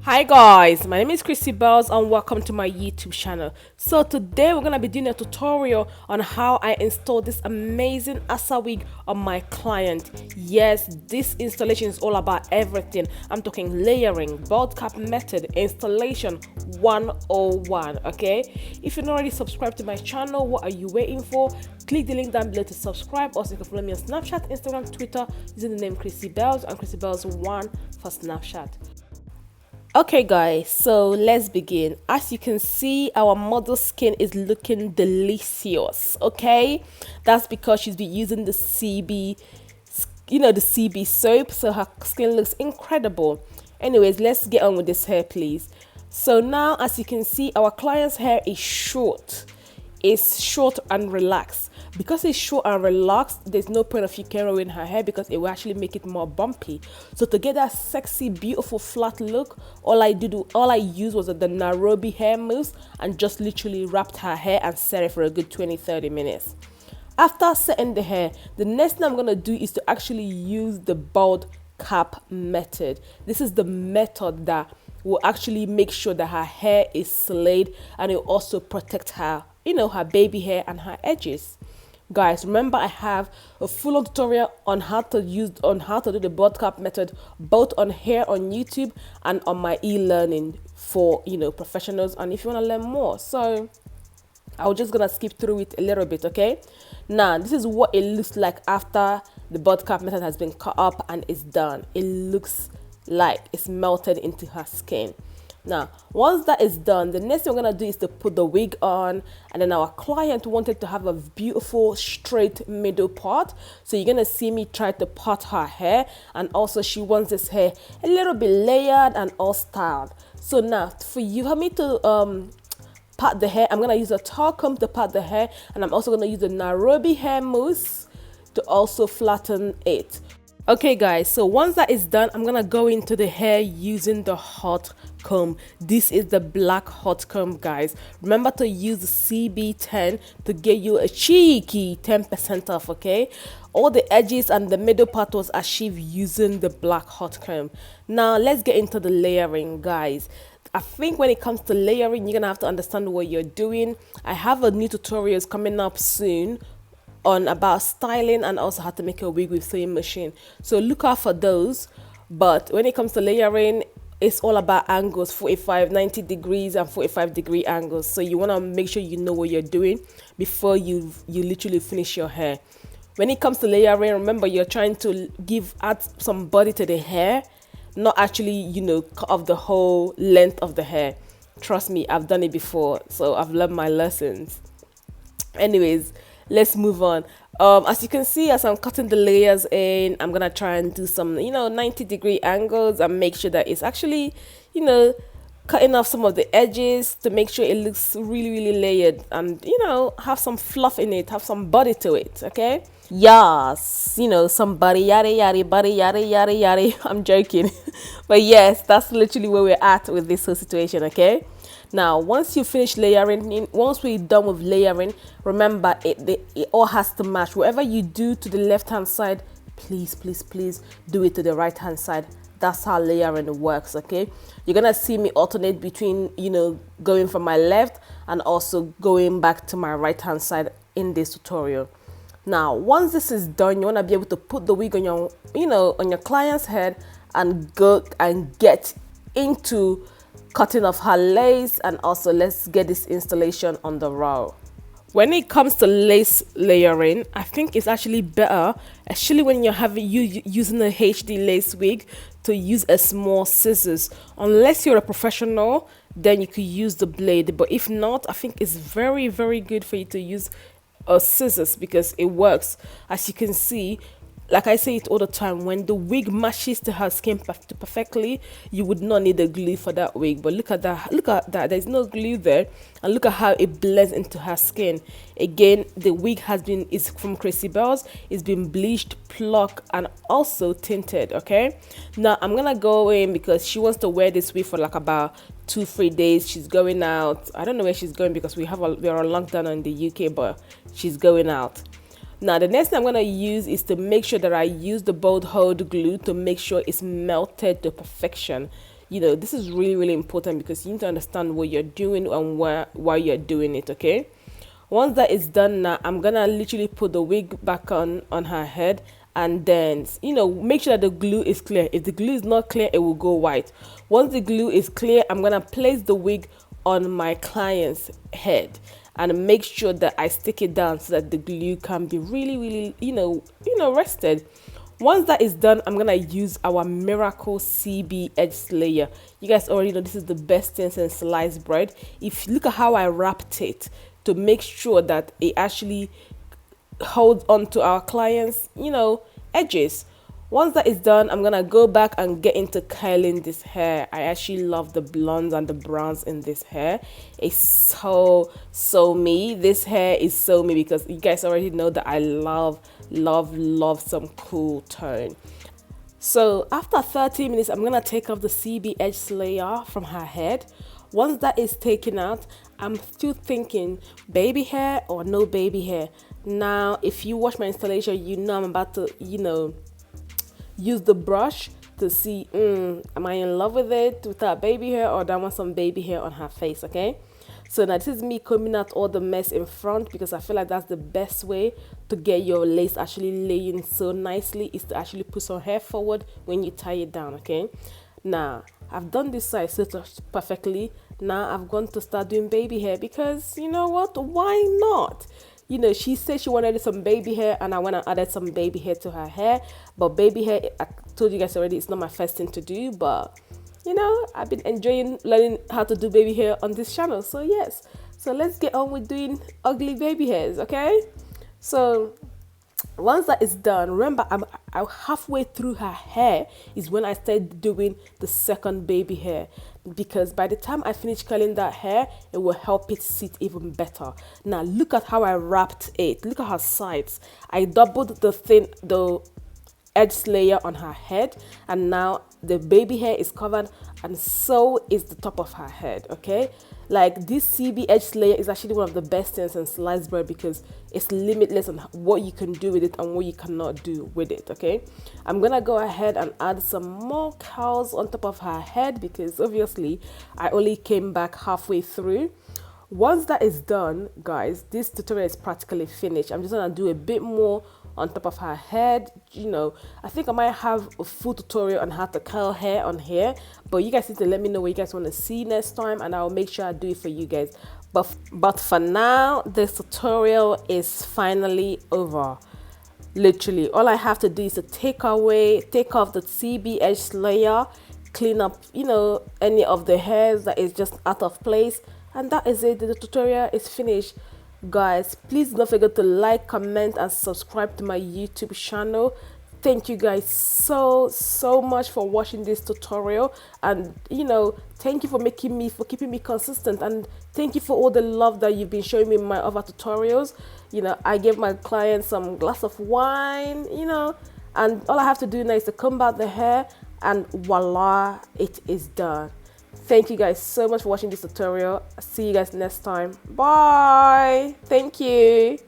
Hi guys, my name is Chrissy Bales and welcome to my YouTube channel. So today we're going to be doing a tutorial on how I install this amazing Asa wig on my client. Yes, this installation is all about everything. I'm talking layering, bald cap method, installation 101, okay? If you're not already subscribed to my channel, what are you waiting for? Click the link down below to subscribe. Also, you can follow me on Snapchat, Instagram, Twitter using the name Chrissy Bales and Chrissy Bales1 for Snapchat. Okay guys, so let's begin. As you can see, our model's skin is looking delicious, okay? That's because she's been using the CB, the CB soap, so her skin looks incredible. Anyways, let's get on with this hair, please. So now, as you can see, our client's hair is short. It's short and relaxed. Because it's short and relaxed, there's no point of you curling her hair because it will actually make it more bumpy. So to get that sexy, beautiful flat look, all I used was the Nairobi hair mousse and just literally wrapped her hair and set it for a good 20-30 minutes. After setting the hair, the next thing I'm gonna do is to actually use the bald cap method. This is the method that will actually make sure that her hair is slayed and it will also protect her, her baby hair and her edges. Guys, remember I have a full-on tutorial on how to do the bald cap method both on here on YouTube and on my e-learning for professionals and if you want to learn more. So I'm just gonna skip through it a little bit, okay? Now this is what it looks like after the bald cap method has been cut up and it's done. It looks like it's melted into her skin. Now, once that is done, the next thing we're going to do is to put the wig on. And then our client wanted to have a beautiful straight middle part. So you're going to see me try to part her hair. And also she wants this hair a little bit layered and all styled. So now, for me to part the hair, I'm going to use a towel comb to part the hair. And I'm also going to use the Nairobi hair mousse to also flatten it. Okay guys, so once that is done, I'm gonna go into the hair using the hot comb. This is the black hot comb, guys. Remember to use the CB10 to get you a cheeky 10% off, okay? All the edges and the middle part was achieved using the black hot comb. Now let's get into the layering, guys. I think when it comes to layering, you're gonna have to understand what you're doing. I have a new tutorials coming up soon on about styling and also how to make a wig with sewing machine, so look out for those. But when it comes to layering, it's all about angles, 45, 90 degrees and 45-degree angles. So you want to make sure you know what you're doing before you literally finish your hair. When it comes to layering, remember you're trying to add some body to the hair, not actually cut off the whole length of the hair. Trust me, I've done it before, so I've learned my lessons. Anyways, let's move on. As you can see, as I'm cutting the layers in, I'm gonna try and do some 90-degree angles and make sure that it's actually cutting off some of the edges to make sure it looks really layered and have some fluff in it, have some body to it. Okay, yes, some body yada. I'm joking. But yes, that's literally where we're at with this whole situation. Okay, now once you finish layering, once we're done with layering, remember it all has to match. Whatever you do to the left hand side, please do it to the right hand side. That's how layering works. Okay, you're gonna see me alternate between going from my left and also going back to my right hand side in this tutorial. Now once this is done, you want to be able to put the wig on your on your client's head and go and get into cutting off her lace. And also let's get this installation on the row. When it comes to lace layering, I think it's actually better, especially when you're using a HD lace wig, to use a small scissors. Unless you're a professional, then you could use the blade, but if not, I think it's very good for you to use scissors because it works. As you can see, like I say it all the time, when the wig matches to her skin perfectly, you would not need a glue for that wig. But look at that, there's no glue there, and look at how it blends into her skin. Again, the wig is from Chrissy Bales. It's been bleached, plucked, and also tinted. Okay, now I'm gonna go in because she wants to wear this wig for like about 2-3 days. She's going out. I don't know where she's going because we are on lockdown in the UK, but she's going out. Now the next thing I'm going to use is to make sure that I use the bold hold glue to make sure it's melted to perfection. This is really, really important because you need to understand what you're doing and why you're doing it, okay? Once that is done, now I'm gonna literally put the wig back on her head, and then make sure that the glue is clear. If the glue is not clear, it will go white. Once the glue is clear, I'm gonna place the wig on my client's head and make sure that I stick it down so that the glue can be really, really rested. Once that is done, I'm gonna use our miracle CB edge layer. You guys already know this is the best thing since sliced bread. If you look at how I wrapped it to make sure that it actually holds on to our clients edges. Once that is done, I'm gonna go back and get into curling this hair. I actually love the blondes and the browns in this hair. It's so me. This hair is so me because you guys already know that I love some cool tone. So after 30 minutes, I'm gonna take off the CB edge layer from her head. Once that is taken out, I'm still thinking baby hair or no baby hair. Now, if you watch my installation, I'm about to, use the brush to see, am I in love with it without baby hair, or do I want some baby hair on her face, okay? So now this is me combing out all the mess in front because I feel like that's the best way to get your lace actually laying so nicely, is to actually put some hair forward when you tie it down, okay? Now, I've done this side so perfectly. Now I've gone to start doing baby hair because you know what? Why not? She said she wanted some baby hair, and I went and added some baby hair to her hair. But baby hair, I told you guys already, it's not my first thing to do. But, I've been enjoying learning how to do baby hair on this channel. So, yes. So, let's get on with doing ugly baby hairs, okay? So, once that is done, remember I'm halfway through her hair is when I started doing the second baby hair, because by the time I finish curling that hair, it will help it sit even better. Now look at how I wrapped it. Look at her sides. I doubled the edge layer on her head, and now the baby hair is covered, and so is the top of her head, okay? Like, this CB edge layer is actually one of the best things in sliced bread because it's limitless on what you can do with it and what you cannot do with it, okay? I'm gonna go ahead and add some more curls on top of her head because obviously I only came back halfway through. Once that is done, guys, this tutorial is practically finished. I'm just gonna do a bit more on top of her head. I think I might have a full tutorial on how to curl hair on here, but you guys need to let me know what you guys want to see next time, and I'll make sure I do it for you guys. But for now, this tutorial is finally over. Literally, all I have to do is to take off the CB edge layer, clean up, any of the hairs that is just out of place, and that is it. The tutorial is finished. Guys, please don't forget to like, comment, and subscribe to my YouTube channel. Thank you guys so much for watching this tutorial, and thank you for keeping me consistent, and thank you for all the love that you've been showing me in my other tutorials. I gave my clients some glass of wine, and all I have to do now is to comb out the hair, and voila, it is done. Thank you guys so much for watching this tutorial. I'll see you guys next time. Bye. Thank you.